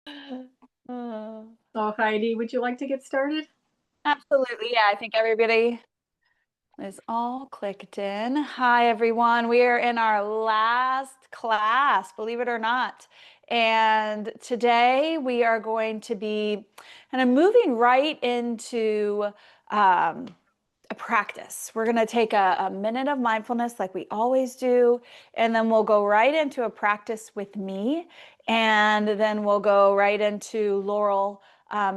Uh, So Heidi, would you like to get started? Absolutely. Yeah, I think everybody is all clicked in. Hi, everyone. We are in our last class, believe it or not. And today we are going to be kind of moving right into um, a practice. We're going to take a minute of mindfulness like we always do, and then we'll go right into a practice with me, and then we'll go right into Laurel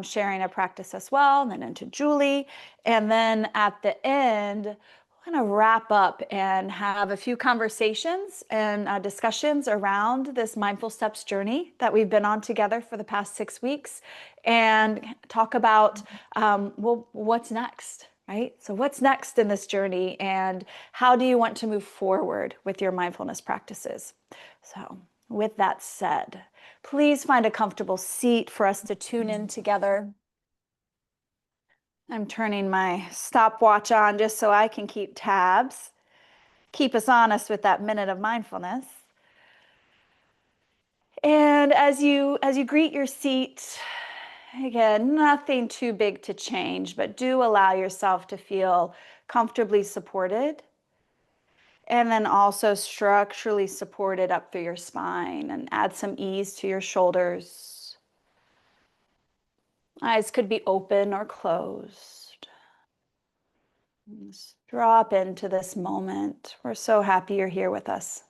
sharing a practice as well, and then into Julie. And then at the end, we're going to wrap up and have a few conversations and discussions around this mindful steps journey that we've been on together for the past 6 weeks and talk about, well, what's next, right? So, what's next in this journey, and how do you want to move forward with your mindfulness practices? So, with that said, please find a comfortable seat for us to tune in together. I'm turning my stopwatch on just so I can keep tabs, keep us honest with that minute of mindfulness. And as you greet your seat, again, nothing too big to change, but do allow yourself to feel comfortably supported and then also structurally supported up through your spine, and add some ease to your shoulders. Eyes could be open or closed. Just drop into this moment. We're so happy you're here with us.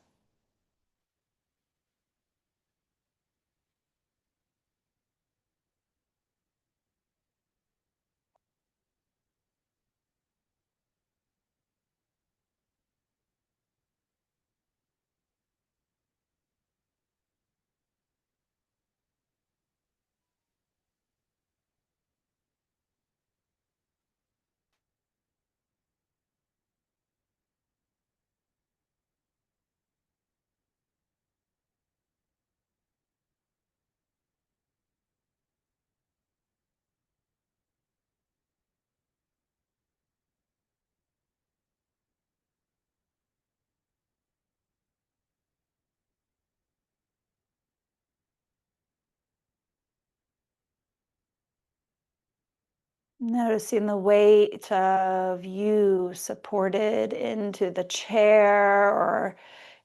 Noticing the weight of you supported into the chair, or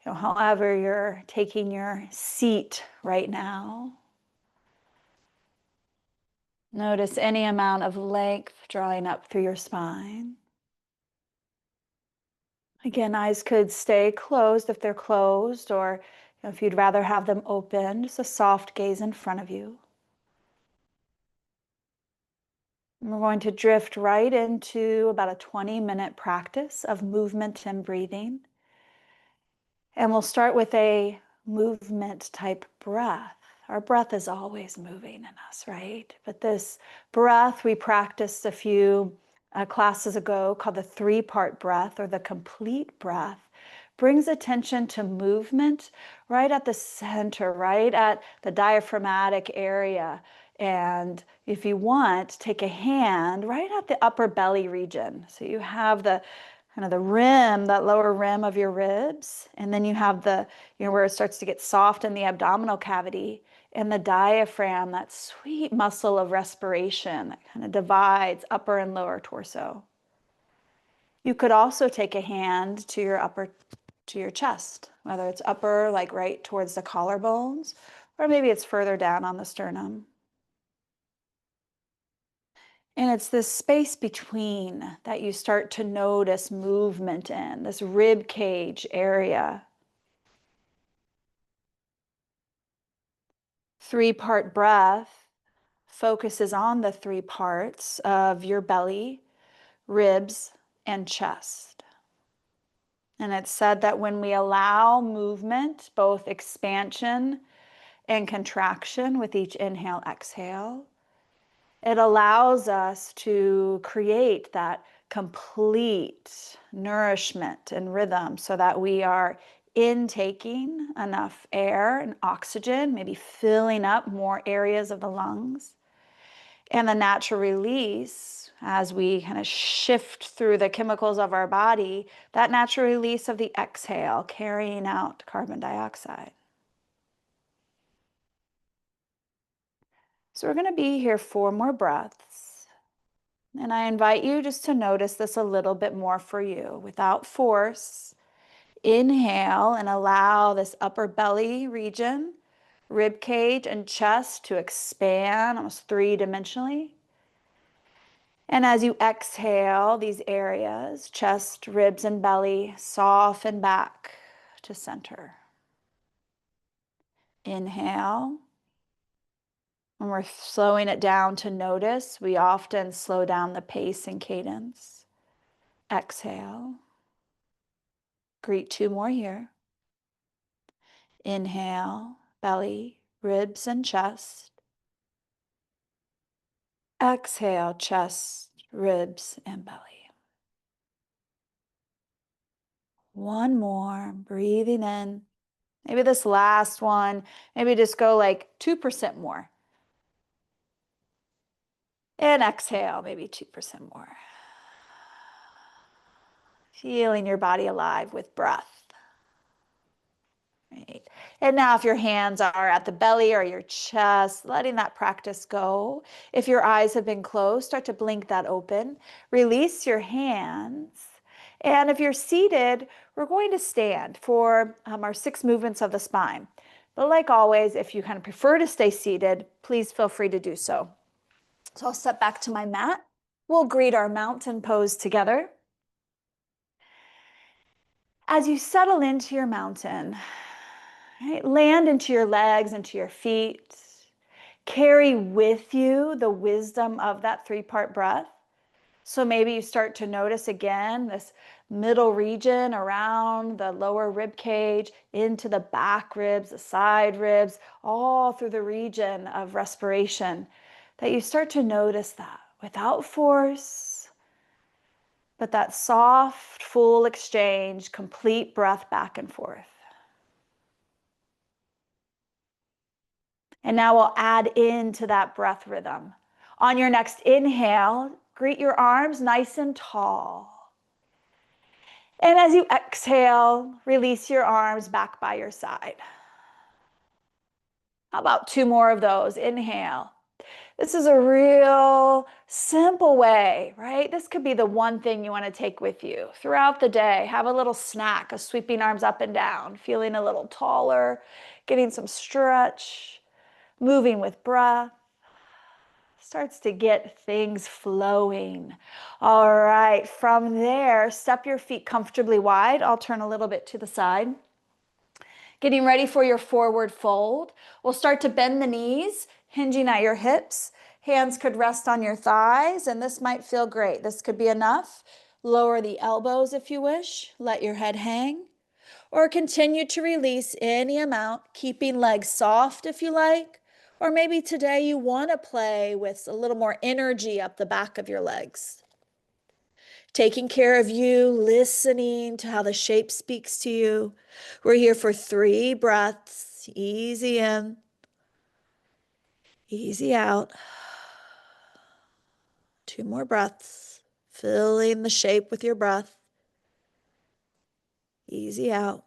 however you're taking your seat right now. Notice any amount of length drawing up through your spine. Again, eyes could stay closed if they're closed, or if you'd rather have them open, just a soft gaze in front of you. And we're going to drift right into about a 20-minute practice of movement and breathing. And we'll start with a movement type breath. Our breath is always moving in us, right? But this breath we practiced a few classes ago, called the 3-part breath or the complete breath, brings attention to movement right at the center, right at the diaphragmatic area. And if you want, take a hand right at the upper belly region. So you have the kind of the rim, that lower rim of your ribs. And then you have the, where it starts to get soft in the abdominal cavity, and the diaphragm, that sweet muscle of respiration that kind of divides upper and lower torso. You could also take a hand to your to your chest, whether it's upper, like right towards the collarbones, or maybe it's further down on the sternum. And it's this space between that you start to notice movement in, this rib cage area. 3-part breath focuses on the 3 parts of your belly, ribs, and chest. And it's said that when we allow movement, both expansion and contraction with each inhale, exhale, it allows us to create that complete nourishment and rhythm so that we are intaking enough air and oxygen, maybe filling up more areas of the lungs. And the natural release, as we kind of shift through the chemicals of our body, that natural release of the exhale, carrying out carbon dioxide. So we're going to be here 4 more breaths. And I invite you just to notice this a little bit more for you without force. Inhale and allow this upper belly region, rib cage and chest to expand almost 3-dimensionally. And as you exhale, these areas, chest, ribs, and belly, soften back to center. Inhale. When we're slowing it down to notice, we often slow down the pace and cadence. Exhale. Greet 2 more here. Inhale, belly, ribs, and chest. Exhale, chest, ribs, and belly. 1 more, breathing in. Maybe this last one, maybe just go like 2% more. And exhale, maybe 2% more. Feeling your body alive with breath. Right. And now if your hands are at the belly or your chest, letting that practice go. If your eyes have been closed, start to blink that open. Release your hands. And if you're seated, we're going to stand for our 6 movements of the spine. But like always, if you kind of prefer to stay seated, please feel free to do so. So I'll step back to my mat. We'll greet our mountain pose together. As you settle into your mountain, right, land into your legs, into your feet. Carry with you the wisdom of that 3-part breath. So maybe you start to notice again this middle region around the lower rib cage, into the back ribs, the side ribs, all through the region of respiration, that you start to notice that without force, but that soft, full exchange, complete breath back and forth. And now we'll add into that breath rhythm. On your next inhale, greet your arms nice and tall. And as you exhale, release your arms back by your side. How about 2 more of those? Inhale. This is a real simple way, right? This could be the one thing you want to take with you throughout the day. Have a little snack of sweeping arms up and down, feeling a little taller, getting some stretch, moving with breath. Starts to get things flowing. All right, from there, step your feet comfortably wide. I'll turn a little bit to the side. Getting ready for your forward fold. We'll start to bend the knees, hinging at your hips. Hands could rest on your thighs, and this might feel great. This could be enough. Lower the elbows if you wish. Let your head hang. Or continue to release any amount, keeping legs soft if you like. Or maybe today you want to play with a little more energy up the back of your legs. Taking care of you, listening to how the shape speaks to you. We're here for 3 breaths. Easy in, easy out. 2 more breaths. Filling the shape with your breath. Easy out.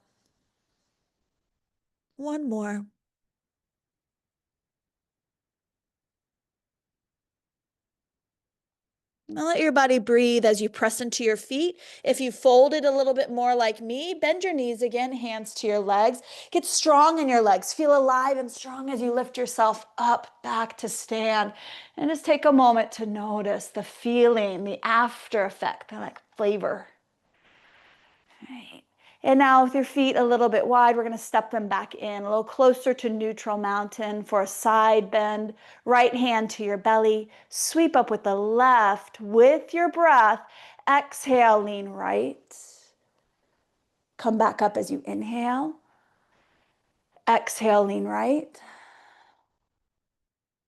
1 more. Now let your body breathe as you press into your feet. If you folded a little bit more like me, bend your knees again, hands to your legs. Get strong in your legs. Feel alive and strong as you lift yourself up, back to stand. And just take a moment to notice the feeling, the after effect, the flavor. Right. And now with your feet a little bit wide, we're going to step them back in, a little closer to neutral mountain for a side bend. Right hand to your belly. Sweep up with the left with your breath. Exhale, lean right. Come back up as you inhale. Exhale, lean right.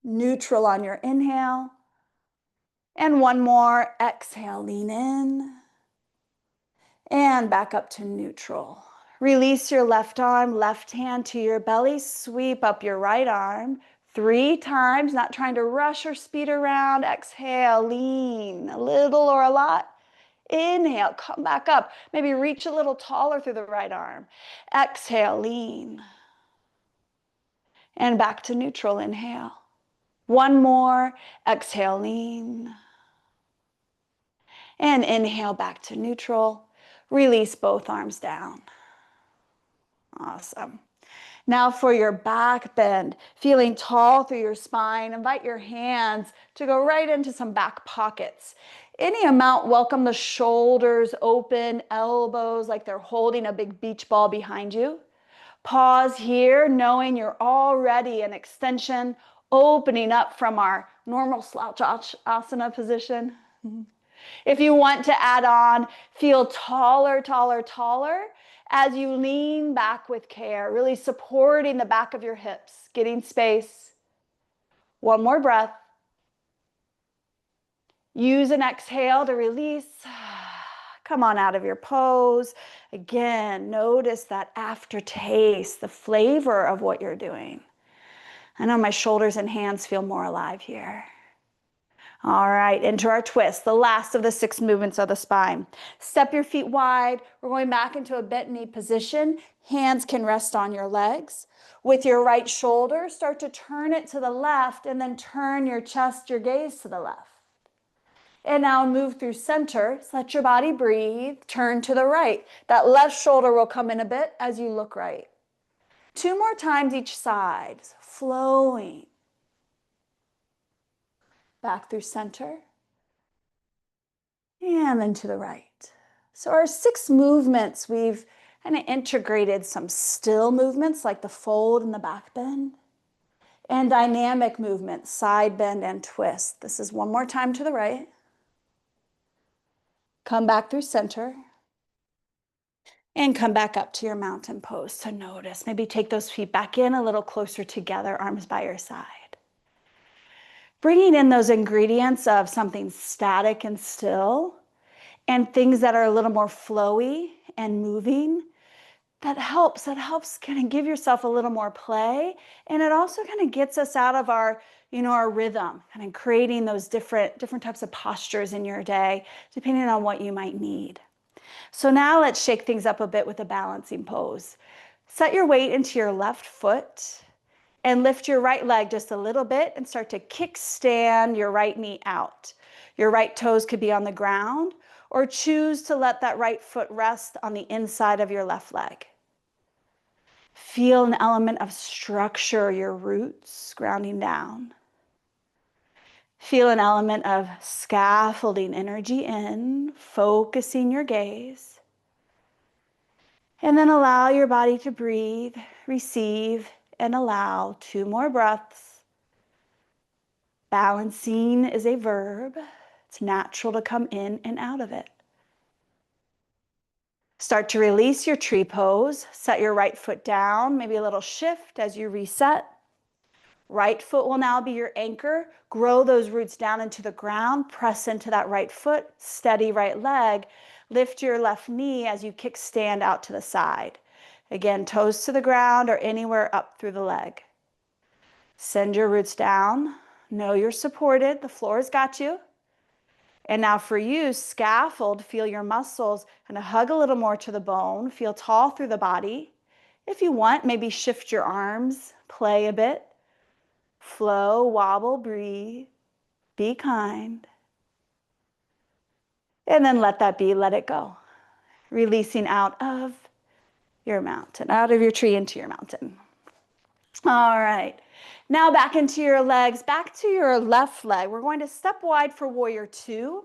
Neutral on your inhale. And 1 more. Exhale, lean in. And back up to neutral. Release your left arm, left hand to your belly. Sweep up your right arm 3 times, not trying to rush or speed around. Exhale, lean a little or a lot. Inhale, come back up. Maybe reach a little taller through the right arm. Exhale, lean. And back to neutral, inhale. One more. Exhale, lean. And inhale back to neutral. Release both arms down. Awesome. Now for your back bend, feeling tall through your spine, invite your hands to go right into some back pockets. Any amount, welcome the shoulders open, elbows like they're holding a big beach ball behind you. Pause here, knowing you're already in extension, opening up from our normal slouch asana position. If you want to add on, feel taller, taller, taller as you lean back with care, really supporting the back of your hips, getting space. One more breath. Use an exhale to release. Come on out of your pose. Again, notice that aftertaste, the flavor of what you're doing. I know my shoulders and hands feel more alive here. All right, into our twist, the last of the 6 movements of the spine. Step your feet wide. We're going back into a bent knee position. Hands can rest on your legs. With your right shoulder, start to turn it to the left and then turn your chest, your gaze to the left. And now move through center. So let your body breathe. Turn to the right. That left shoulder will come in a bit as you look right. 2 more times each side, flowing. Back through center. And then to the right. So our 6 movements, we've kind of integrated some still movements like the fold and the back bend, and dynamic movements, side bend and twist. This is one more time to the right. Come back through center. And come back up to your mountain pose. So notice, maybe take those feet back in a little closer together, arms by your side. Bringing in those ingredients of something static and still, and things that are a little more flowy and moving, that helps kind of give yourself a little more play. And it also kind of gets us out of our, our rhythm, kind of creating those different types of postures in your day, depending on what you might need. So now let's shake things up a bit with a balancing pose. Set your weight into your left foot and lift your right leg just a little bit and start to kickstand your right knee out. Your right toes could be on the ground, or choose to let that right foot rest on the inside of your left leg. Feel an element of structure, your roots grounding down. Feel an element of scaffolding energy in, focusing your gaze. And then allow your body to breathe, receive, and allow 2 more breaths. Balancing is a verb. It's natural to come in and out of it. Start to release your tree pose. Set your right foot down, maybe a little shift as you reset. Right foot will now be your anchor. Grow those roots down into the ground. Press into that right foot. Steady right leg. Lift your left knee as you kickstand out to the side. Again, toes to the ground or anywhere up through the leg. Send your roots down. Know you're supported. The floor has got you. And now for you, scaffold, feel your muscles kind of hug a little more to the bone. Feel tall through the body. If you want, maybe shift your arms, play a bit. Flow, wobble, breathe. Be kind. And then let that be, let it go. Releasing out of your mountain, out of your tree into your mountain. All right. Now back into your legs, back to your left leg. We're going to step wide for warrior 2.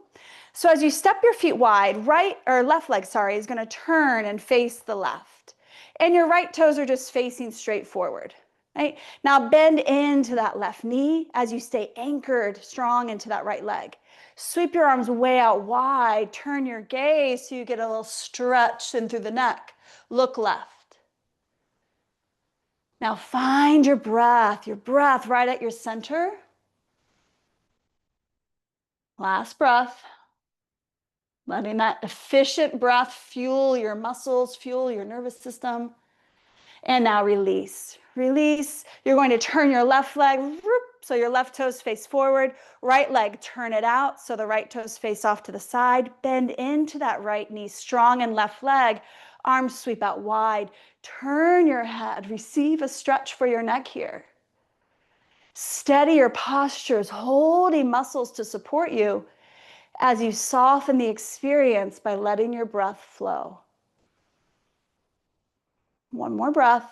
So as you step your feet wide, right or left leg, sorry, is going to turn and face the left. And your right toes are just facing straight forward. Right? Now bend into that left knee as you stay anchored strong into that right leg. Sweep your arms way out wide. Turn your gaze so you get a little stretch in through the neck. Look left. Now find your breath right at your center. Last breath. Letting that efficient breath fuel your muscles, fuel your nervous system. And now release. Release. You're going to turn your left leg, so your left toes face forward. Right leg, turn it out, so the right toes face off to the side. Bend into that right knee, strong and left leg. Arms sweep out wide. Turn your head. Receive a stretch for your neck here. Steady your postures, holding muscles to support you as you soften the experience by letting your breath flow. One more breath.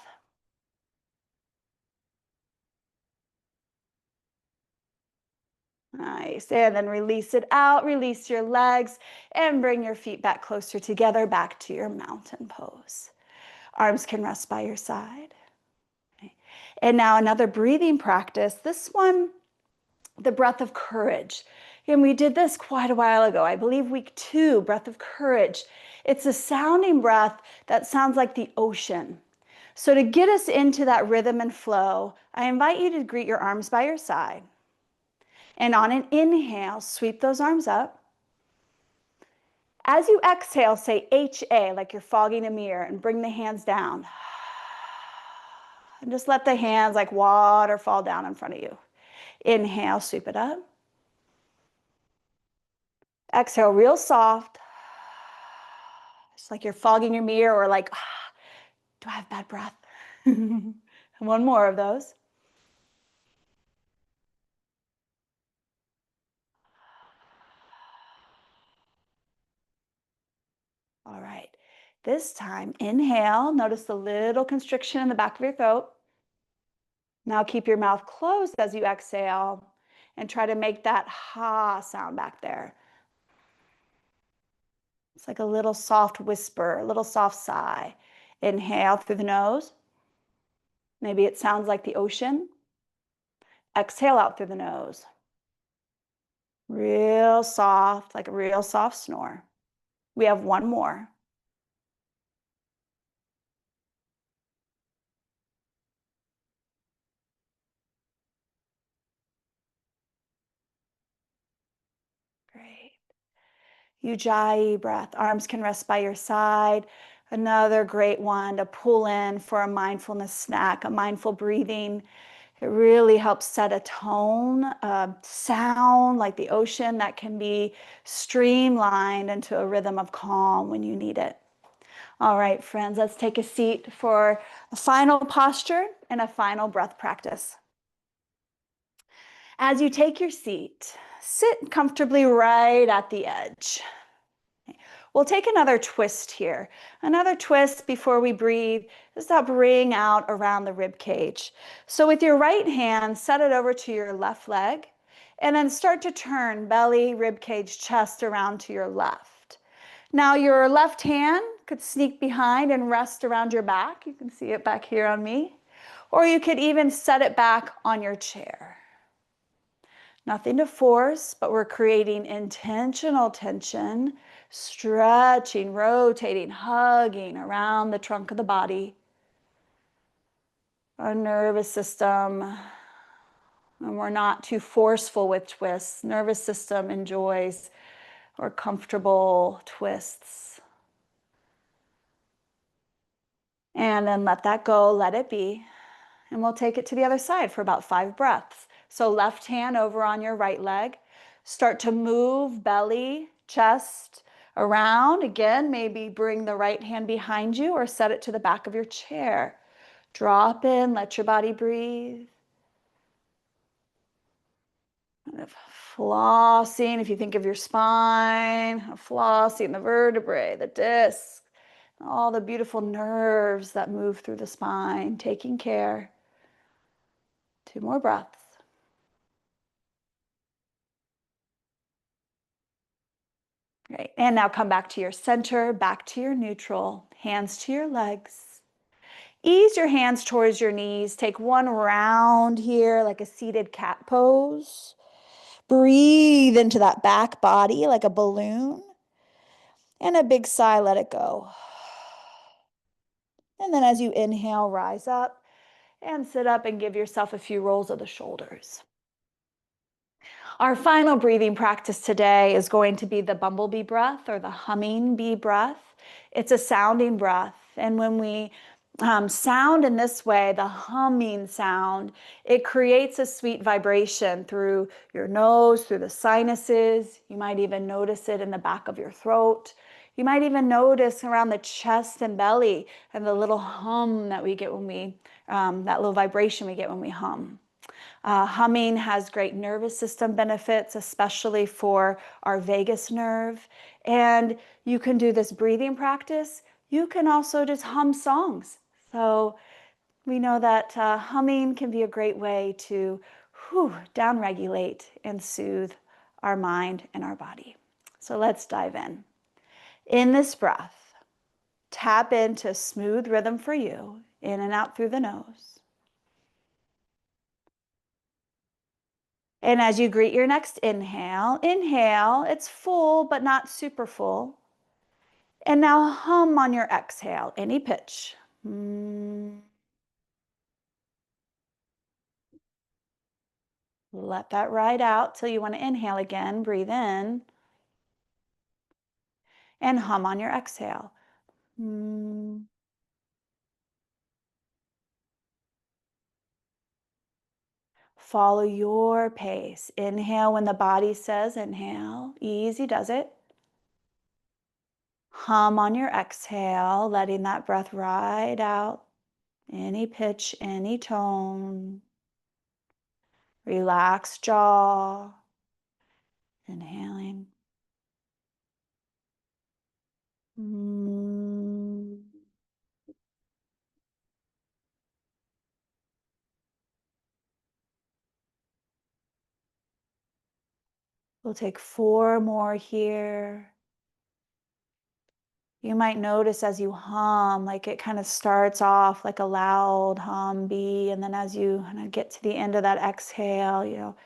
Nice. And then release it out, release your legs, and bring your feet back closer together, back to your mountain pose. Arms can rest by your side. Okay. And now another breathing practice. This one, the breath of courage. And we did this quite a while ago. I believe week 2, breath of courage. It's a sounding breath that sounds like the ocean. So to get us into that rhythm and flow, I invite you to greet your arms by your side. And on an inhale, sweep those arms up. As you exhale, say HA, like you're fogging a mirror, and bring the hands down. And just let the hands like water fall down in front of you. Inhale, sweep it up. Exhale, real soft. Just like you're fogging your mirror or like, do I have bad breath? One more of those. All right. This time, inhale. Notice the little constriction in the back of your throat. Now keep your mouth closed as you exhale and try to make that ha sound back there. It's like a little soft whisper, a little soft sigh. Inhale through the nose. Maybe it sounds like the ocean. Exhale out through the nose. Real soft, like a real soft snore. We have one more. Great. Ujjayi breath. Arms can rest by your side. Another great one to pull in for a mindfulness snack, a mindful breathing. It really helps set a tone, a sound like the ocean that can be streamlined into a rhythm of calm when you need it. All right, friends, let's take a seat for a final posture and a final breath practice. As you take your seat, sit comfortably right at the edge. We'll take another twist here. Another twist before we breathe. Just to bring out around the rib cage. So with your right hand, set it over to your left leg, and then start to turn belly, rib cage, chest around to your left. Now your left hand could sneak behind and rest around your back. You can see it back here on me. Or you could even set it back on your chair. Nothing to force, but we're creating intentional tension, stretching, rotating, hugging around the trunk of the body, our nervous system. And we're not too forceful with twists. Nervous system enjoys or comfortable twists. And then let that go, let it be. And we'll take it to the other side for about 5 breaths. So left hand over on your right leg. Start to move belly, chest around. Again, maybe bring the right hand behind you or set it to the back of your chair. Drop in, let your body breathe. Kind of flossing, if you think of your spine, flossing the vertebrae, the disc, all the beautiful nerves that move through the spine, taking care. 2 more breaths. Great. And now come back to your center, back to your neutral, hands to your legs. Ease your hands towards your knees. Take one round here, like a seated cat pose. Breathe into that back body like a balloon. And a big sigh, let it go. And then as you inhale, rise up and sit up and give yourself a few rolls of the shoulders. Our final breathing practice today is going to be the bumblebee breath or the humming bee breath. It's a sounding breath. And when we sound in this way, the humming sound, it creates a sweet vibration through your nose, through the sinuses. You might even notice it in the back of your throat. You might even notice around the chest and belly and the little hum that we get when we, that little vibration we get when we hum. Humming has great nervous system benefits, especially for our vagus nerve. And you can do this breathing practice. You can also just hum songs. So we know that humming can be a great way to downregulate and soothe our mind and our body. So let's dive in. In this breath, tap into smooth rhythm for you, in and out through the nose. And as you greet your next inhale, inhale, it's full but not super full. And now hum on your exhale, any pitch. Let that ride out till you want to inhale again. Breathe in and hum on your exhale. Follow your pace. Inhale when the body says inhale. Easy does it. Hum on your exhale, letting that breath ride out. Any pitch, any tone. Relax jaw. Inhaling. We'll take 4 more here. You might notice as you hum, like it kind of starts off like a loud hum B, and then as you kind of get to the end of that exhale,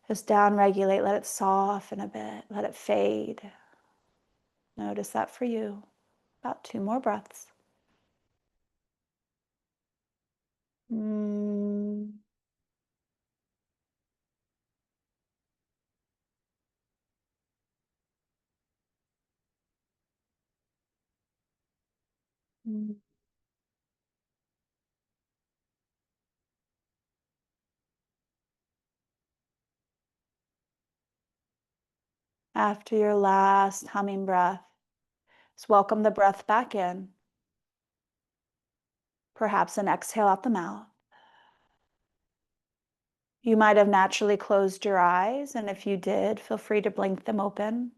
just down regulate, let it soften a bit, let it fade. Notice that for you. About 2 more breaths. Mm. Mm. After your last humming breath, just welcome the breath back in. Perhaps an exhale out the mouth. You might have naturally closed your eyes, and if you did, feel free to blink them open.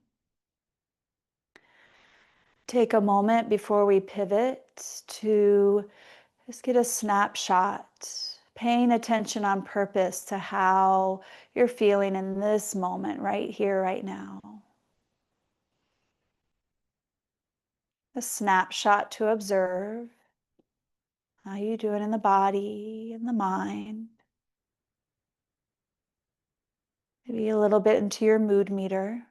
Take a moment before we pivot to just get a snapshot, paying attention on purpose to how you're feeling in this moment, right here, right now. A snapshot to observe how you doing in the body and the mind. Maybe a little bit into your mood meter.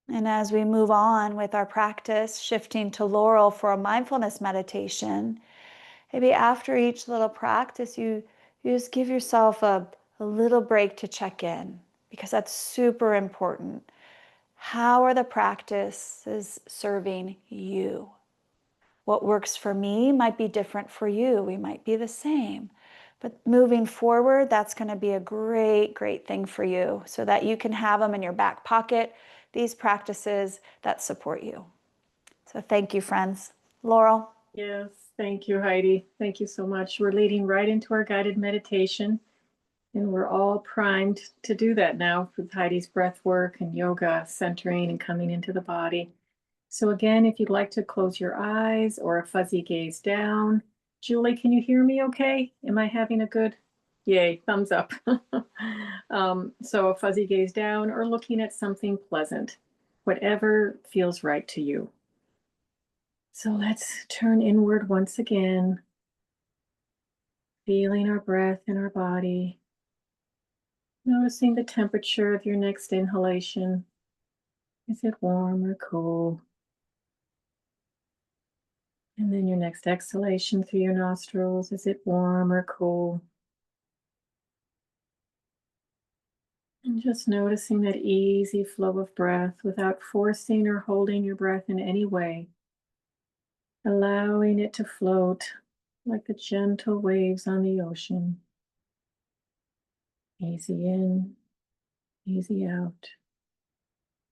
And as we move on with our practice, shifting to Laurel for a mindfulness meditation, maybe after each little practice, you just give yourself a little break to check in, because that's super important. How are the practices serving you? What works for me might be different for you. We might be the same. But moving forward, that's going to be a great, great thing for you so that you can have them in your back pocket, these practices that support you. So thank you, friends. Laurel. Yes, thank you, Heidi. Thank you so much. We're leading right into our guided meditation, and we're all primed to do that now with Heidi's breath work and yoga, centering and coming into the body. So again, if you'd like to close your eyes or a fuzzy gaze down. Julie, can you hear me okay? Am I having a good, yay, thumbs up. So a fuzzy gaze down or looking at something pleasant, whatever feels right to you. So let's turn inward once again, feeling our breath in our body, noticing the temperature of your next inhalation. Is it warm or cool? And then your next exhalation through your nostrils, is it warm or cool? And just noticing that easy flow of breath without forcing or holding your breath in any way, allowing it to float like the gentle waves on the ocean. Easy in, easy out.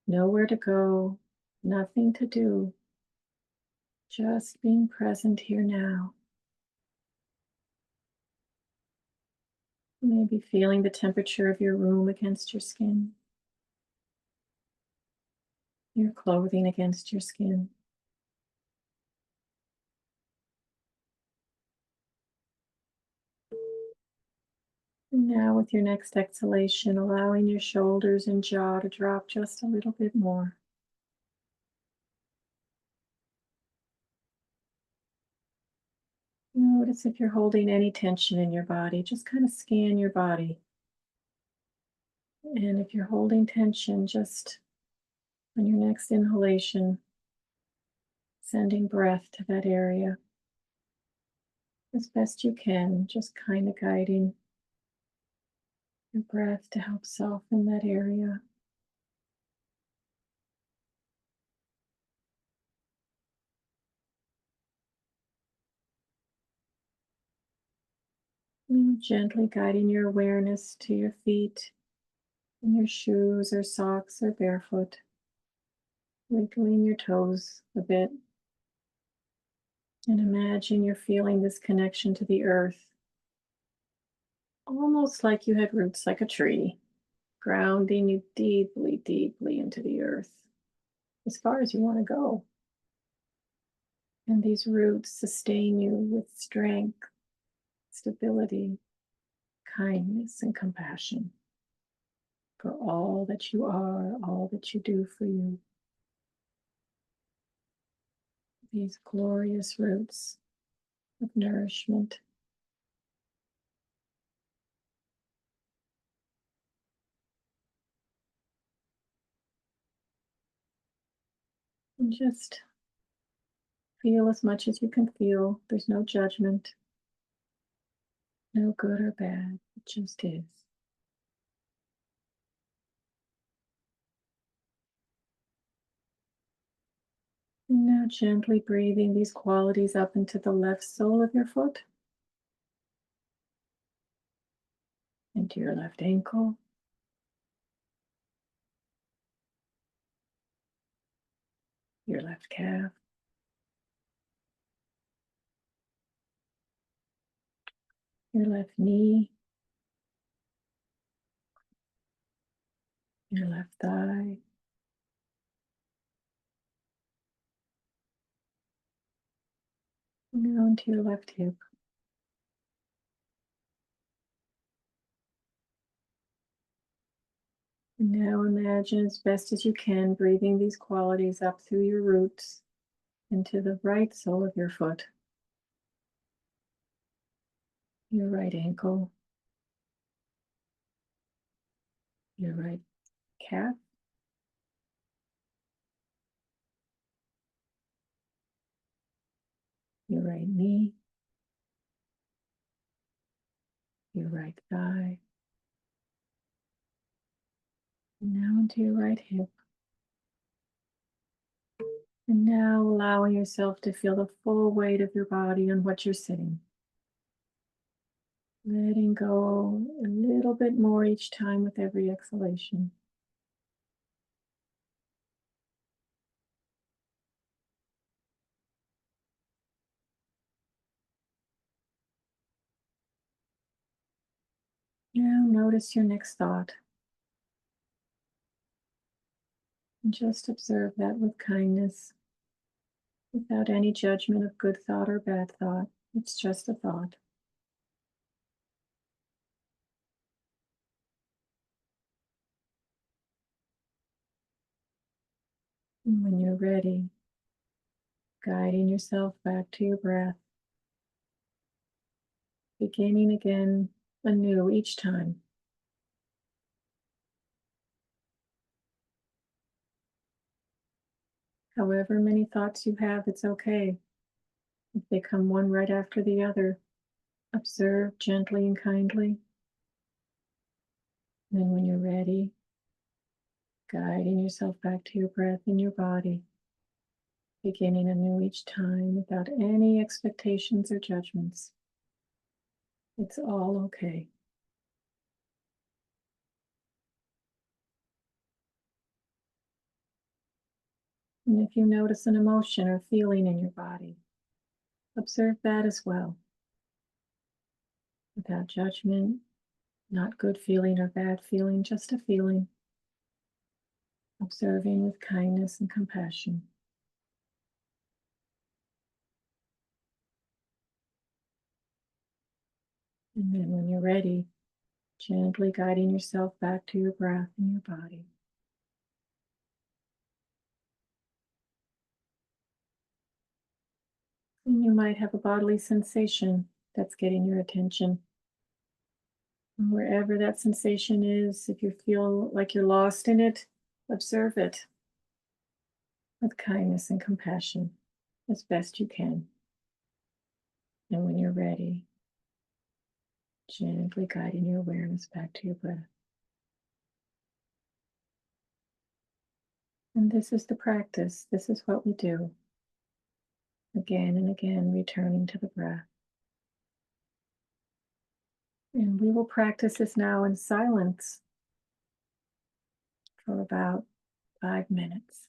Nowhere to go, nothing to do. Just being present here now. Maybe feeling the temperature of your room against your skin, your clothing against your skin. And now, with your next exhalation, allowing your shoulders and jaw to drop just a little bit more. Notice if you're holding any tension in your body. Just kind of scan your body. And if you're holding tension, just on your next inhalation, sending breath to that area as best you can, just kind of guiding your breath to help soften that area. Gently guiding your awareness to your feet in your shoes or socks or barefoot, wiggling your toes a bit. And imagine you're feeling this connection to the earth, almost like you had roots like a tree, grounding you deeply, deeply into the earth, as far as you want to go. And these roots sustain you with strength, stability, kindness, and compassion for all that you are, all that you do for you. These glorious roots of nourishment. And just feel as much as you can feel. There's no judgment, no good or bad. It just is. And now gently breathing these qualities up into the left sole of your foot, into your left ankle, your left calf, your left knee, your left thigh, and now into your left hip. And now imagine as best as you can breathing these qualities up through your roots into the right sole of your foot, your right ankle, your right calf, your right knee, your right thigh, and now into your right hip. And now allowing yourself to feel the full weight of your body on what you're sitting. Letting go a little bit more each time with every exhalation. Now notice your next thought. And just observe that with kindness, without any judgment of good thought or bad thought. It's just a thought. And when you're ready, guiding yourself back to your breath, beginning again anew each time. However many thoughts you have, it's okay. If they come one right after the other, observe gently and kindly. Then, when you're ready, guiding yourself back to your breath in your body, beginning anew each time without any expectations or judgments. It's all okay. And if you notice an emotion or feeling in your body, observe that as well, without judgment, not good feeling or bad feeling, just a feeling, observing with kindness and compassion. And then when you're ready, gently guiding yourself back to your breath and your body. And you might have a bodily sensation that's getting your attention. And wherever that sensation is, if you feel like you're lost in it, observe it with kindness and compassion as best you can. And when you're ready, gently guiding your awareness back to your breath. And this is the practice. This is what we do. Again and again, returning to the breath. And we will practice this now in silence for about 5 minutes.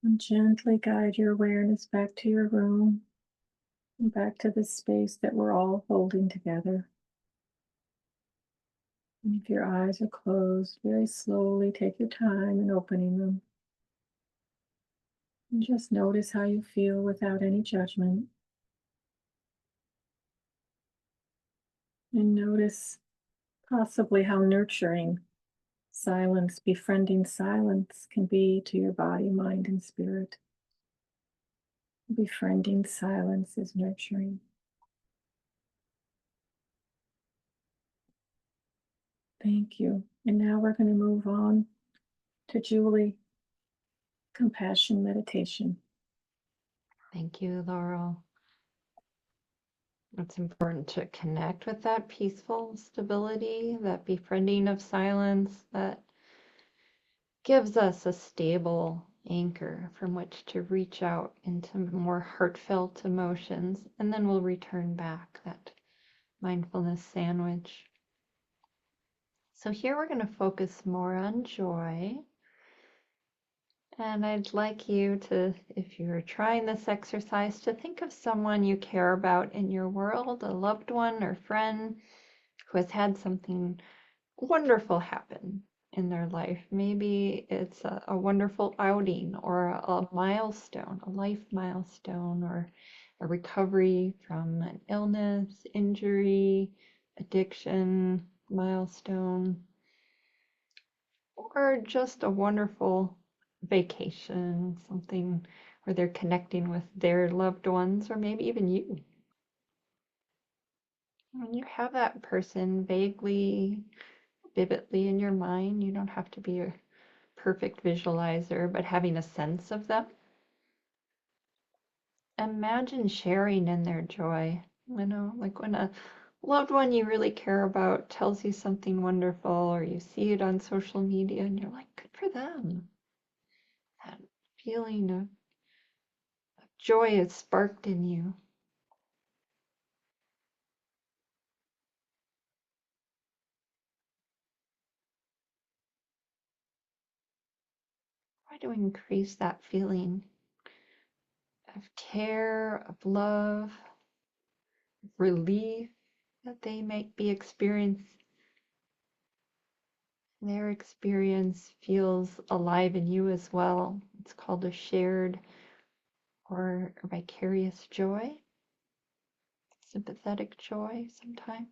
And gently guide your awareness back to your room and back to the space that we're all holding together. And if your eyes are closed, very slowly take your time in opening them. And just notice how you feel without any judgment. And notice possibly how nurturing silence, befriending silence can be to your body, mind, and spirit. Befriending silence is nurturing. Thank you. And now we're going to move on to Julie, compassion meditation. Thank you, Laurel. It's important to connect with that peaceful stability, that befriending of silence that gives us a stable anchor from which to reach out into more heartfelt emotions. And then we'll return back that mindfulness sandwich. So here we're going to focus more on joy. And I'd like you to, if you're trying this exercise, to think of someone you care about in your world, a loved one or friend who has had something wonderful happen in their life. Maybe it's a wonderful outing or a milestone, a life milestone, or a recovery from an illness, injury, addiction milestone, or just a wonderful vacation, something where they're connecting with their loved ones, or maybe even you. When you have that person vaguely, vividly in your mind, you don't have to be a perfect visualizer, but having a sense of them, imagine sharing in their joy. Like when a loved one you really care about tells you something wonderful, or you see it on social media and you're like, good for them. That feeling of joy is sparked in you. Try to increase that feeling of care, of love, relief that they might be experiencing. Their experience feels alive in you as well. It's called a shared or vicarious joy, sympathetic joy sometimes.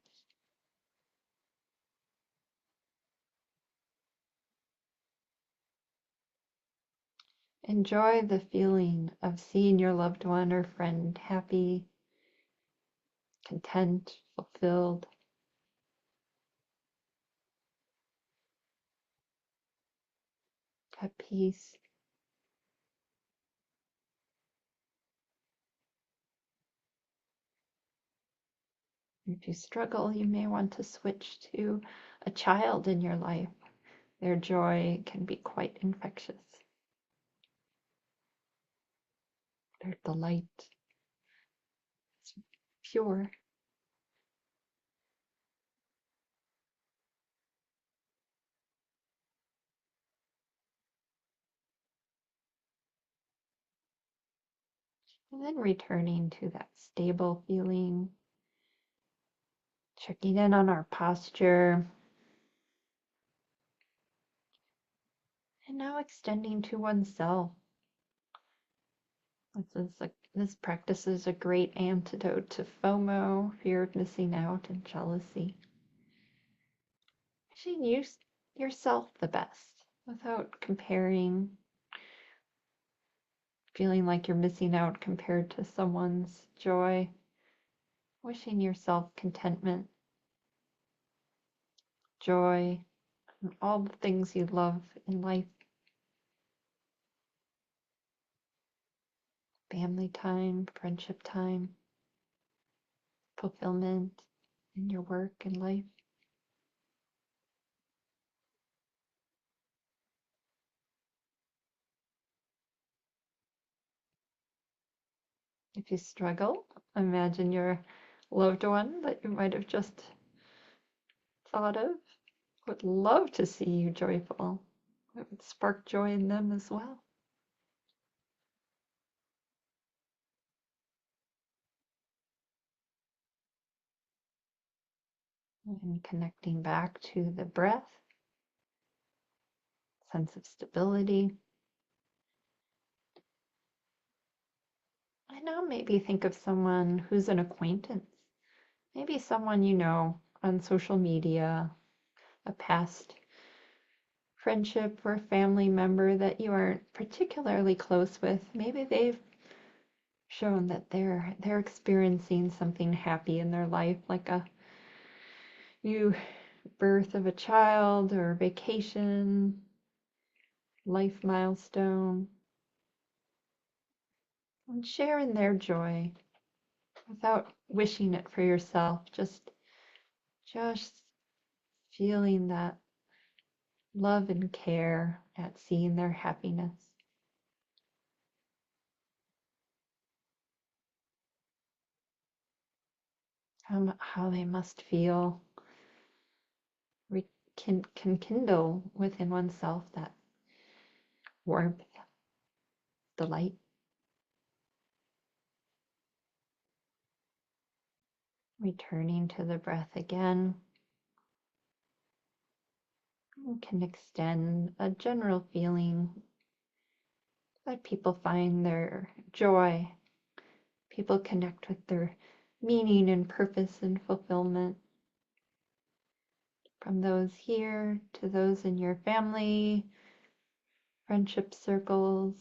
Enjoy the feeling of seeing your loved one or friend happy, content, fulfilled, at peace. If you struggle, you may want to switch to a child in your life. Their joy can be quite infectious. Their delight is pure. And then returning to that stable feeling, checking in on our posture, and now extending to oneself. This practice is a great antidote to FOMO, fear of missing out, and jealousy. Wishing yourself the best without comparing, feeling like you're missing out compared to someone's joy. Wishing yourself contentment, joy, and all the things you love in life. Family time, friendship time, fulfillment in your work and life. If you struggle, imagine your loved one that you might have just thought of would love to see you joyful. It would spark joy in them as well. and connecting back to the breath, sense of stability. And now maybe think of someone who's an acquaintance, maybe someone you know on social media, a past friendship or family member that you aren't particularly close with. Maybe they've shown that they're experiencing something happy in their life, like a new birth of a child or vacation, life milestone, and share in their joy without wishing it for yourself, just feeling that love and care at seeing their happiness. How they must feel can kindle within oneself that warmth, delight. Returning to the breath again. You can extend a general feeling that people find their joy, people connect with their meaning and purpose and fulfillment. From those here to those in your family, friendship circles,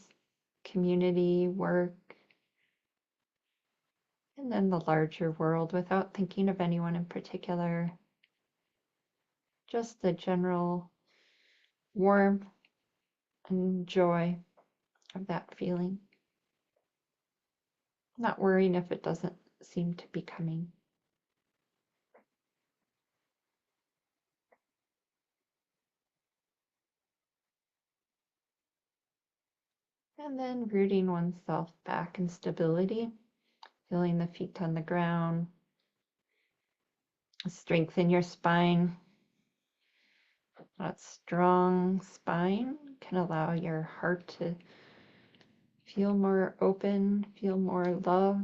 community, work, and then the larger world without thinking of anyone in particular. Just the general warmth and joy of that feeling. Not worrying if it doesn't seem to be coming. And then rooting oneself back in stability, feeling the feet on the ground, strengthen your spine. That strong spine can allow your heart to feel more open, feel more love,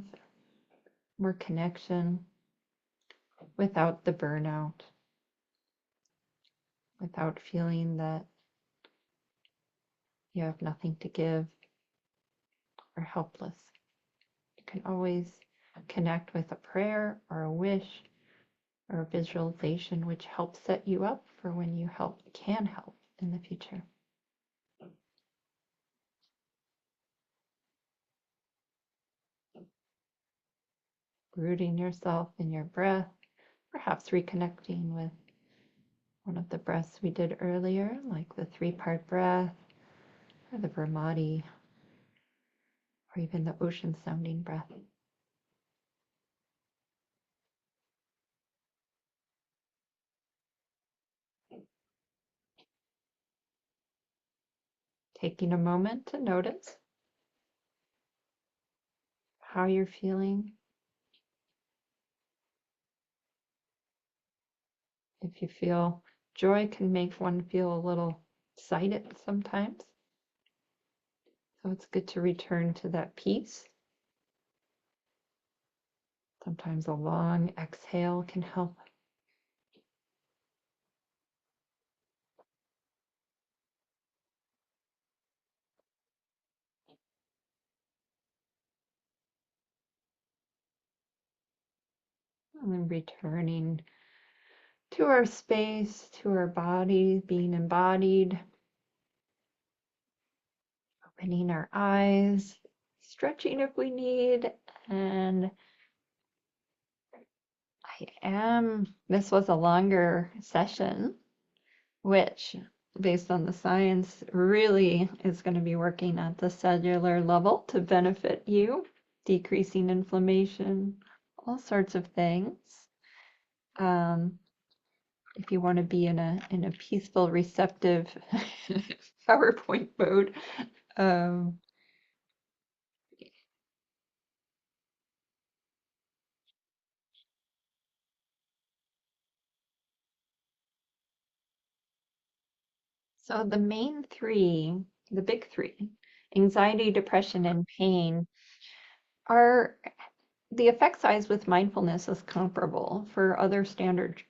more connection without the burnout, without feeling that you have nothing to give or helpless. You can always connect with a prayer or a wish or a visualization which helps set you up for when you can help in the future. Rooting yourself in your breath, perhaps reconnecting with one of the breaths we did earlier, like the 3-part breath, or the Brahmadi, or even the ocean sounding breath. Taking a moment to notice how you're feeling. If you feel joy can make one feel a little excited sometimes. So it's good to return to that peace. Sometimes a long exhale can help. And then returning to our space, to our body, being embodied, opening our eyes, stretching if we need. And this was a longer session, which, based on the science, really is going to be working at the cellular level to benefit you, decreasing inflammation, all sorts of things. Um, if you want to be in a peaceful, receptive PowerPoint mode. Um, so the main three, the big three, anxiety, depression, and pain, are the effect size with mindfulness is comparable for other standard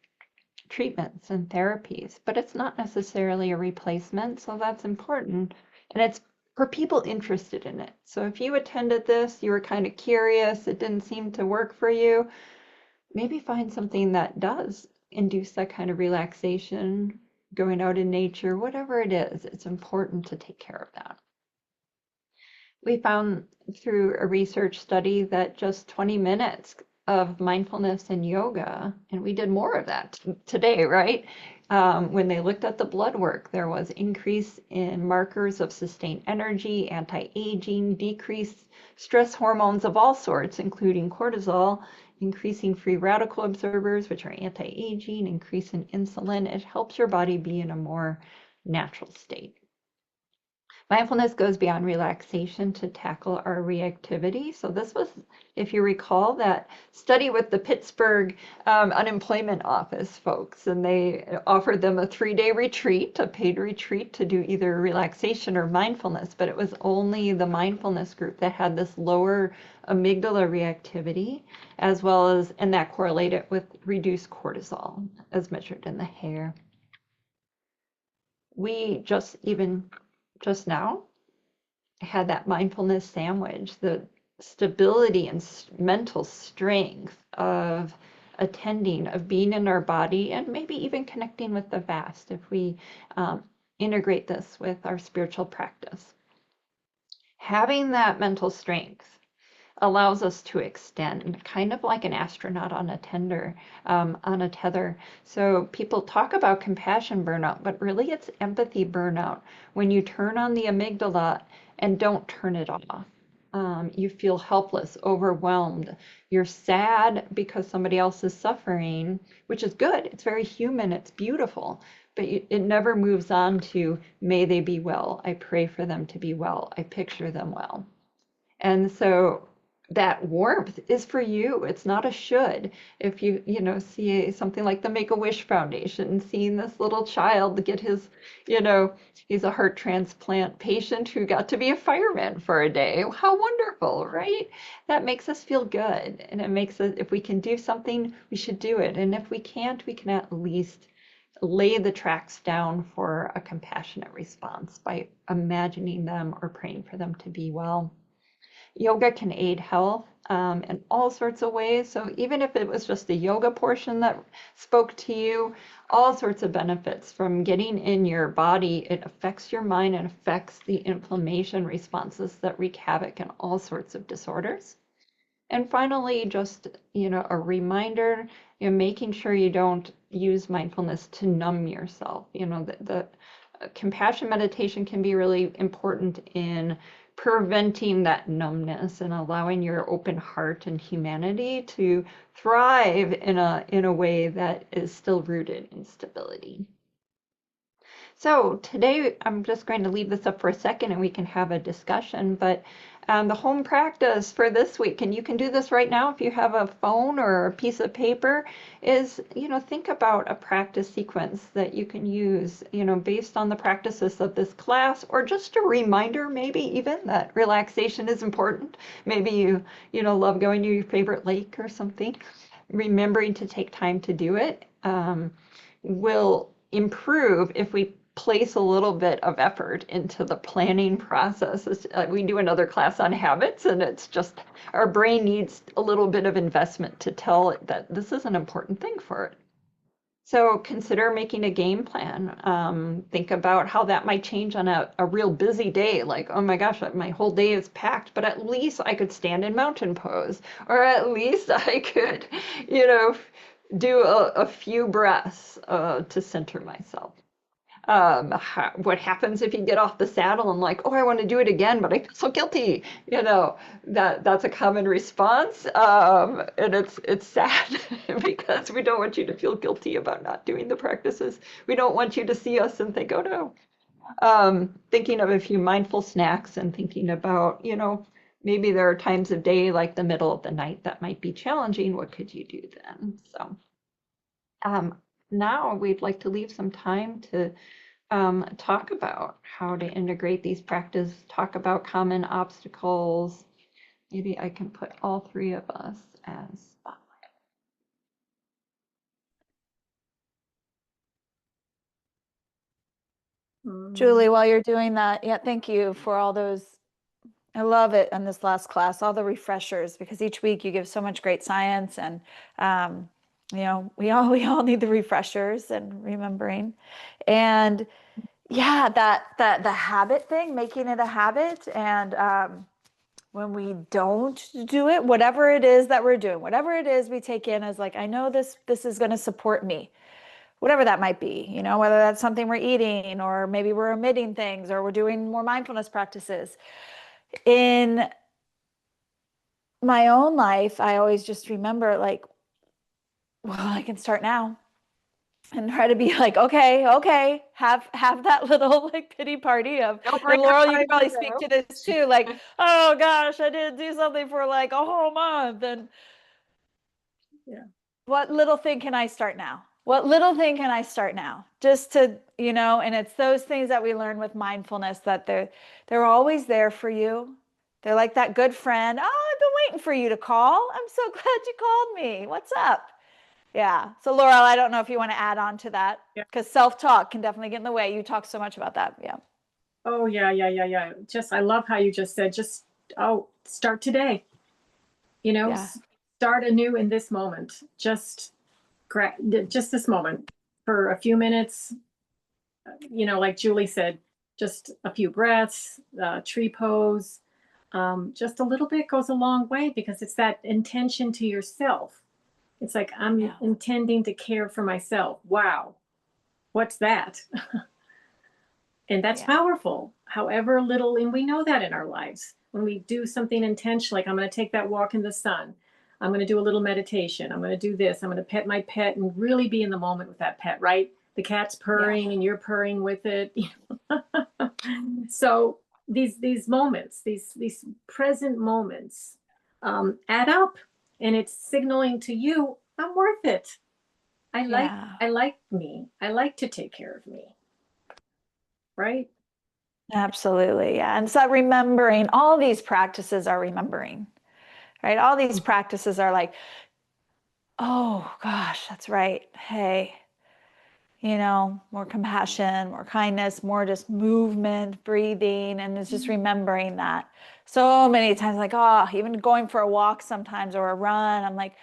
treatments and therapies, but it's not necessarily a replacement, so that's important. And it's for people interested in it. So if you attended this, you were kind of curious, it didn't seem to work for you, maybe find something that does induce that kind of relaxation, going out in nature, whatever it is, it's important to take care of that. We found through a research study that just 20 minutes of mindfulness and yoga, and we did more of that today, right? When they looked at the blood work, there was increase in markers of sustained energy, anti-aging, decreased stress hormones of all sorts, including cortisol, increasing free radical observers, which are anti-aging, increase in insulin. It helps your body be in a more natural state. Mindfulness goes beyond relaxation to tackle our reactivity. So this was, if you recall, that study with the Pittsburgh unemployment office folks, and they offered them a 3-day retreat, a paid retreat to do either relaxation or mindfulness, but it was only the mindfulness group that had this lower amygdala reactivity, as well as, and that correlated with reduced cortisol as measured in the hair. We just now had that mindfulness sandwich, the stability and mental strength of attending, of being in our body, and maybe even connecting with the vast if we integrate this with our spiritual practice. Having that mental strength allows us to extend, kind of like an astronaut on a tether. So people talk about compassion burnout, but really it's empathy burnout. When you turn on the amygdala and don't turn it off, you feel helpless, overwhelmed. You're sad because somebody else is suffering, which is good. It's very human. It's beautiful. But it never moves on to, may they be well. I pray for them to be well. I picture them well. And so that warmth is for you. It's not a should. If you see something like the Make-A-Wish Foundation, seeing this little child get his, he's a heart transplant patient who got to be a fireman for a day. How wonderful, right? That makes us feel good. And it makes us, if we can do something, we should do it. And if we can't, we can at least lay the tracks down for a compassionate response by imagining them or praying for them to be well. Yoga can aid health in all sorts of ways. So even if it was just the yoga portion that spoke to you, all sorts of benefits from getting in your body. It affects your mind and affects the inflammation responses that wreak havoc in all sorts of disorders. And finally, just a reminder, making sure you don't use mindfulness to numb yourself. The compassion meditation can be really important in preventing that numbness and allowing your open heart and humanity to thrive in a way that is still rooted in stability. So today I'm just going to leave this up for a second and we can have a discussion, but the home practice for this week, and you can do this right now if you have a phone or a piece of paper, is, think about a practice sequence that you can use, based on the practices of this class, or just a reminder, maybe even that relaxation is important. Maybe you love going to your favorite lake or something. Remembering to take time to do it will improve if we place a little bit of effort into the planning process. We do another class on habits, and it's just our brain needs a little bit of investment to tell it that this is an important thing for it. So consider making a game plan. Think about how that might change on a real busy day, like, oh my gosh, my whole day is packed, but at least I could stand in mountain pose, or at least I could, do a few breaths to center myself. What happens if you get off the saddle and like, oh, I want to do it again, but I feel so guilty. That's a common response, and it's sad because we don't want you to feel guilty about not doing the practices. We don't want you to see us and think, oh no. Thinking of a few mindful snacks and thinking about, maybe there are times of day like the middle of the night that might be challenging. What could you do then? So now we'd like to leave some time to talk about how to integrate these practices, talk about common obstacles. Maybe I can put all three of us as spotlight. Julie, while you're doing that, yeah, thank you for all those. I love it in this last class, all the refreshers, because each week you give so much great science, and um, we all need the refreshers and remembering, and yeah, that the habit thing, making it a habit, and when we don't do it, whatever it is that we're doing, whatever it is we take in as like, I know this is going to support me, whatever that might be, whether that's something we're eating, or maybe we're omitting things, or we're doing more mindfulness practices. In my own life, I always just remember like, well, I can start now, and try to be like, okay, have that little like pity party of, Don't and bring up Laurel, you can probably speak 5-0. to this too, like, oh gosh, I didn't do something for like a whole month, and Yeah. what little thing can I start now? What little thing can I start now? Just to, and it's those things that we learn with mindfulness, that they're always there for you. They're like that good friend. Oh, I've been waiting for you to call. I'm so glad you called me. What's up? Yeah. So Laurel, I don't know if you want to add on to that, Yeah. because self-talk can definitely get in the way. You talk so much about that. Yeah. Oh, yeah. Just, I love how you just said, start today, Yeah. start anew in this moment. Just this moment for a few minutes, like Julie said, just a few breaths, tree pose, just a little bit goes a long way, because it's that intention to yourself. It's like, I'm Yeah. intending to care for myself. Wow. What's that? And that's Yeah. powerful, however little, and we know that in our lives. When we do something intentional, like I'm going to take that walk in the sun, I'm going to do a little meditation, I'm going to do this, I'm going to pet my pet and really be in the moment with that pet, right? The cat's Yeah. purring and you're purring with it. So these moments, these present moments, add up, and it's signaling to you, I'm worth it. Yeah. I like me. I like to take care of me, right? Absolutely. Yeah. And so remembering, all these practices are remembering, right? All these practices are like, oh gosh, that's right. Hey, more compassion, more kindness, more just movement, breathing, and it's just remembering that. So many times, like, oh, even going for a walk sometimes, or a run, I'm like,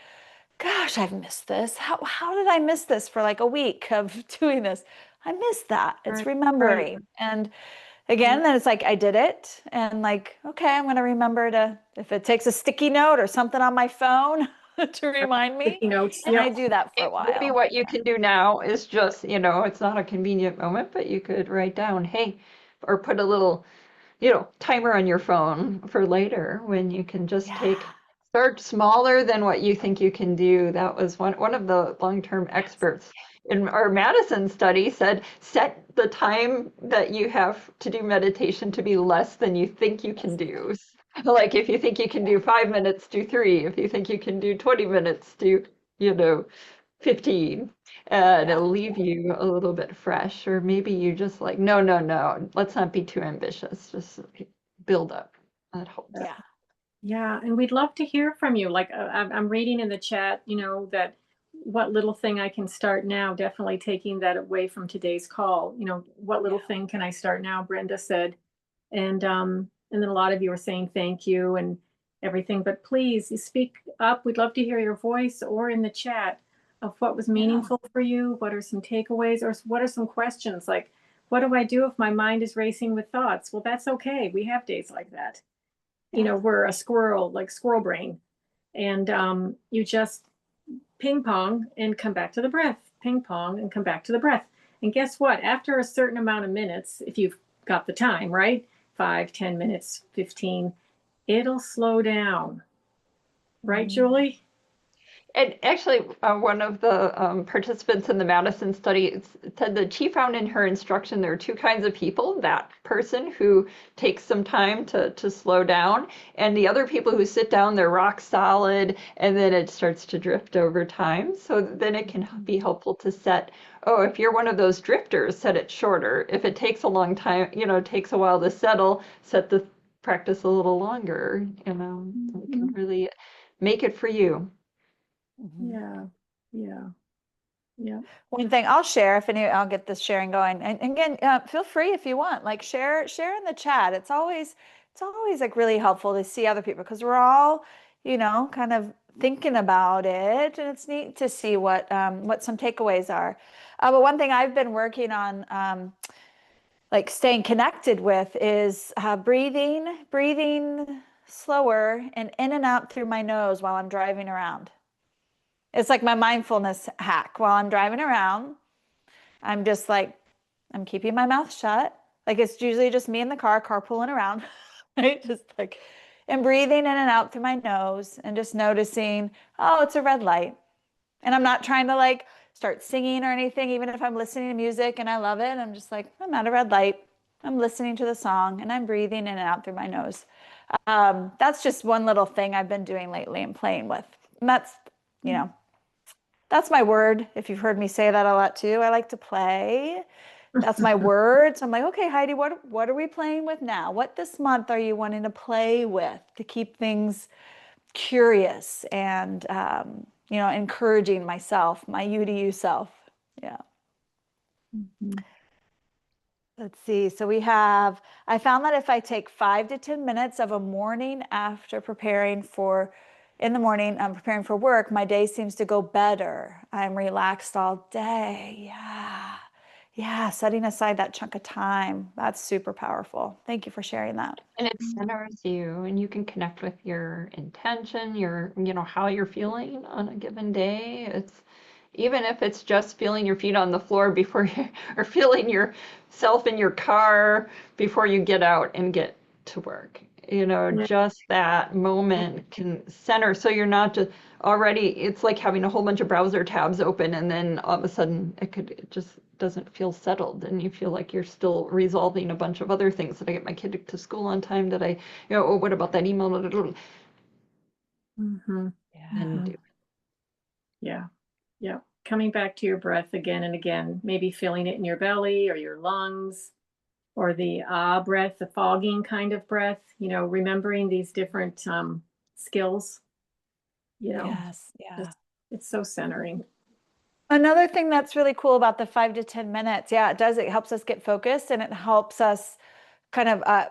gosh, I've missed this. How did I miss this for like a week of doing this? I missed that. It's Right, right. remembering. And Yeah. again, then it's like I did it, and like, okay, I'm going to remember to, if it takes a sticky note or something on my phone to remind me, Sticky notes. and I Yep. do that for a Maybe while. what you Yeah. can do now is just, it's not a convenient moment, but you could write down, hey, or put a little, timer on your phone for later when you can just Yeah. start smaller than what you think you can do. That was one of the long-term experts in our Madison study said, set the time that you have to do meditation to be less than you think you can do. Like if you think you can do 5 minutes, do three. If you think you can do 20 minutes, do, you know, 15, and Yeah. it'll leave you a little bit fresh. Or maybe you just like, no, let's not be too ambitious. Just build up. That helps. Yeah. Yeah, and we'd love to hear from you. Like I'm reading in the chat, that what little thing I can start now. Definitely taking that away from today's call. What little Yeah. thing can I start now? Brenda said, and then a lot of you are saying thank you and everything. But please, you speak up. We'd love to hear your voice, or in the chat, of what was Yeah. meaningful for you. What are some takeaways, or what are some questions? Like, what do I do if my mind is racing with thoughts? Well, that's okay. We have days like that. Yeah. We're a squirrel, like squirrel brain, and you just ping pong and come back to the breath, ping pong and come back to the breath. And guess what? After a certain amount of minutes, if you've got the time, right? 5, 10 minutes, 15, it'll slow down. Right, Mhm. Julie? And actually, one of the participants in the Madison study said that she found in her instruction there are two kinds of people: that person who takes some time to slow down, and the other people who sit down, they're rock solid, and then it starts to drift over time. So then it can be helpful to set, oh, if you're one of those drifters, set it shorter. If it takes a long time, it takes a while to settle, set the practice a little longer, it can Mhm. really make it for you. Mhm. Yeah, yeah, Yeah. One thing I'll share if any, I'll get this sharing going. And again, feel free if you want, like share in the chat. It's always like really helpful to see other people because we're all, kind of thinking about it, and it's neat to see what some takeaways are. But one thing I've been working on, like staying connected with, is breathing slower and in and out through my nose while I'm driving around. It's like my mindfulness hack while I'm driving around. I'm just like, I'm keeping my mouth shut. Like it's usually just me in the car, carpooling around, right? Just like, and breathing in and out through my nose and just noticing, oh, it's a red light. And I'm not trying to like start singing or anything, even if I'm listening to music and I love it. I'm just like, I'm at a red light. I'm listening to the song and I'm breathing in and out through my nose. That's just one little thing I've been doing lately and playing with. And that's, you know, that's my word. If you've heard me say that a lot too, I like to play. That's my word. So I'm like, okay, Heidi, what are we playing with now? What this month are you wanting to play with to keep things curious and encouraging myself, my you to you self. Yeah. Mhm. Let's see. So I found that if I take 5 to 10 minutes of a morning after in the morning, I'm preparing for work, my day seems to go better. I'm relaxed all day. Yeah. Yeah. Setting aside that chunk of time. That's super powerful. Thank you for sharing that. And it centers you, and you can connect with your intention, how you're feeling on a given day. It's even if it's just feeling your feet on the floor before you, or feeling yourself in your car before you get out and get to work. Yeah. Just that moment can center so you're not just already, it's like having a whole bunch of browser tabs open and then all of a sudden it just doesn't feel settled and you feel like you're still resolving a bunch of other things. Did I get my kid to school on time? Did I, oh, what about that email? Mm-hmm. And Yeah. do Yeah. Yeah. Coming back to your breath again and again, maybe feeling it in your belly or your lungs, or the ah breath, the fogging kind of breath, remembering these different skills, you know, Yes. Yeah. just it's so centering. Another thing that's really cool about the 5 to 10 minutes, yeah, it does. It helps us get focused and it helps us kind of,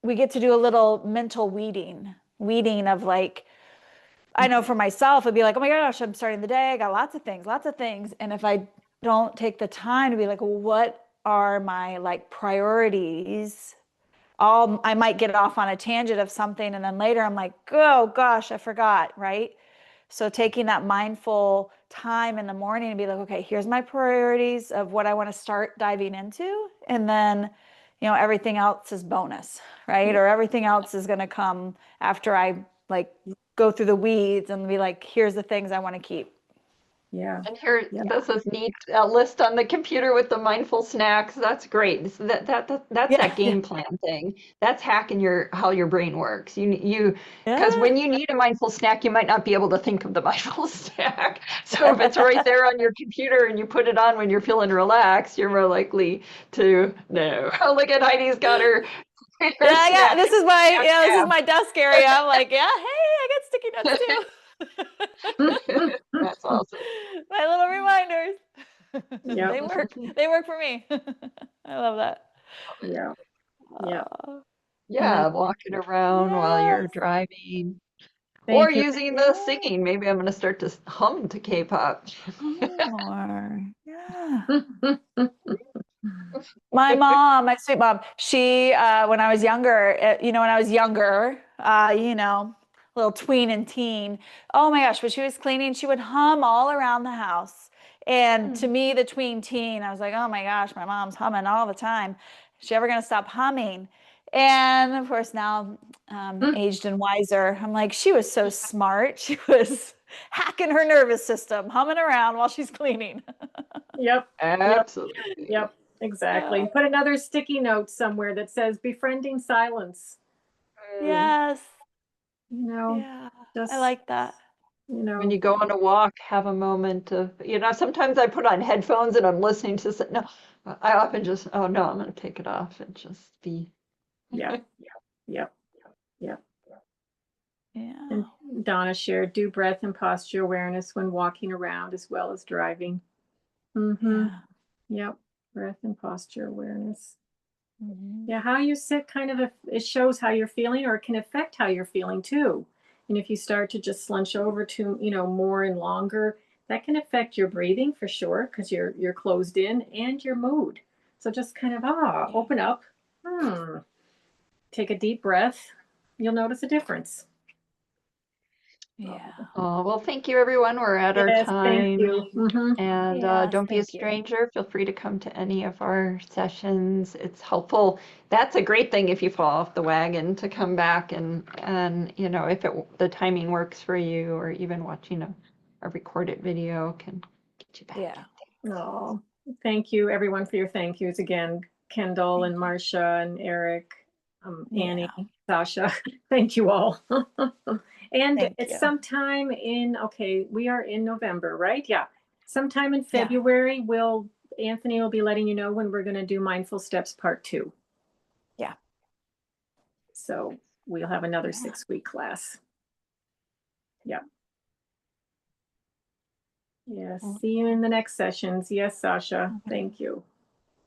we get to do a little mental weeding of like, I know for myself, it'd be like, oh my gosh, I'm starting the day. I got lots of things, lots of things. And if I don't take the time to be like, well, what are my like priorities? I might get off on a tangent of something. And then later I'm like, oh gosh, I forgot. Right. So taking that mindful time in the morning and be like, okay, here's my priorities of what I want to start diving into. And then, everything else is bonus, right? Yeah. Or everything else is going to come after I like go through the weeds and be like, here's the things I want to keep. Yeah. And here, Yeah. this is neat. A list on the computer with the mindful snacks. That's great. That's Yeah. that game plan thing. That's hacking how your brain works. Because Yeah. when you need a mindful snack, you might not be able to think of the mindful snack. So if it's right there on your computer and you put it on when you're feeling relaxed, you're more likely to know. Oh, look at Heidi's got her Yeah, yeah. snack This is tab. my desk area. I'm like, yeah, hey, I got sticky notes too. That's awesome. My little reminders. Yep. They work. They work for me. I love that. Yeah. Yeah. Uh, and then Yeah, walking around while you're yes, driving. Or Thank you. using the yeah, singing. Maybe I'm going to start to hum to K-pop. more. Yeah. My sweet mom, she, when I was younger, little tween and teen, oh my gosh, when she was cleaning, she would hum all around the house. And to me, the tween teen, I was like, oh my gosh, my mom's humming all the time. Is she ever going to stop humming? And of course, now aged and wiser, I'm like, she was so smart. She was hacking her nervous system, humming around while she's cleaning. Yep. Yep. Absolutely. Yep. Exactly. Yeah. Put another sticky note somewhere that says befriending silence. Mm. Yes. You know, Yeah, I just, like that. you When know, you go on a walk, have a moment of, sometimes I put on headphones and I'm listening to, no, I often just, oh no, I'm going to take it off and just be. yeah. Yep. Yep. Yeah. And Donna shared do breath and posture awareness when walking around as well as driving. Mm-hmm. Yeah. Yep. Breath and posture awareness. Mhm. Yeah, how you sit kind of, it shows how you're feeling, or it can affect how you're feeling too. And if you start to just slunch over to, more and longer, that can affect your breathing for sure, because you're closed in, and your mood. So just kind of Yeah. open up. Take a deep breath. You'll notice a difference. Yeah. Oh, well, thank you, everyone. We're at our Yes, thank time. you. Mm-hmm. And Yes, don't be a thank you. stranger. Feel free to come to any of our sessions. It's helpful. That's a great thing if you fall off the wagon to come back and if the timing works for you, or even watching a recorded video can get you back Yeah. in Oh, thank you everyone for your thank yous again. Kendall Thank and you. Marcia and Eric, Annie, Yeah. Sasha. Thank you all. And Thank it's you. sometime okay, we are in November, right? Yeah. Sometime in Yeah. February, Anthony will be letting you know when we're going to do Mindful Steps Part 2. Yeah. So we'll have another Yeah. 6-week class. Yeah. Yes. there. See you in the next sessions. Yes, Sasha. Okay. Thank you.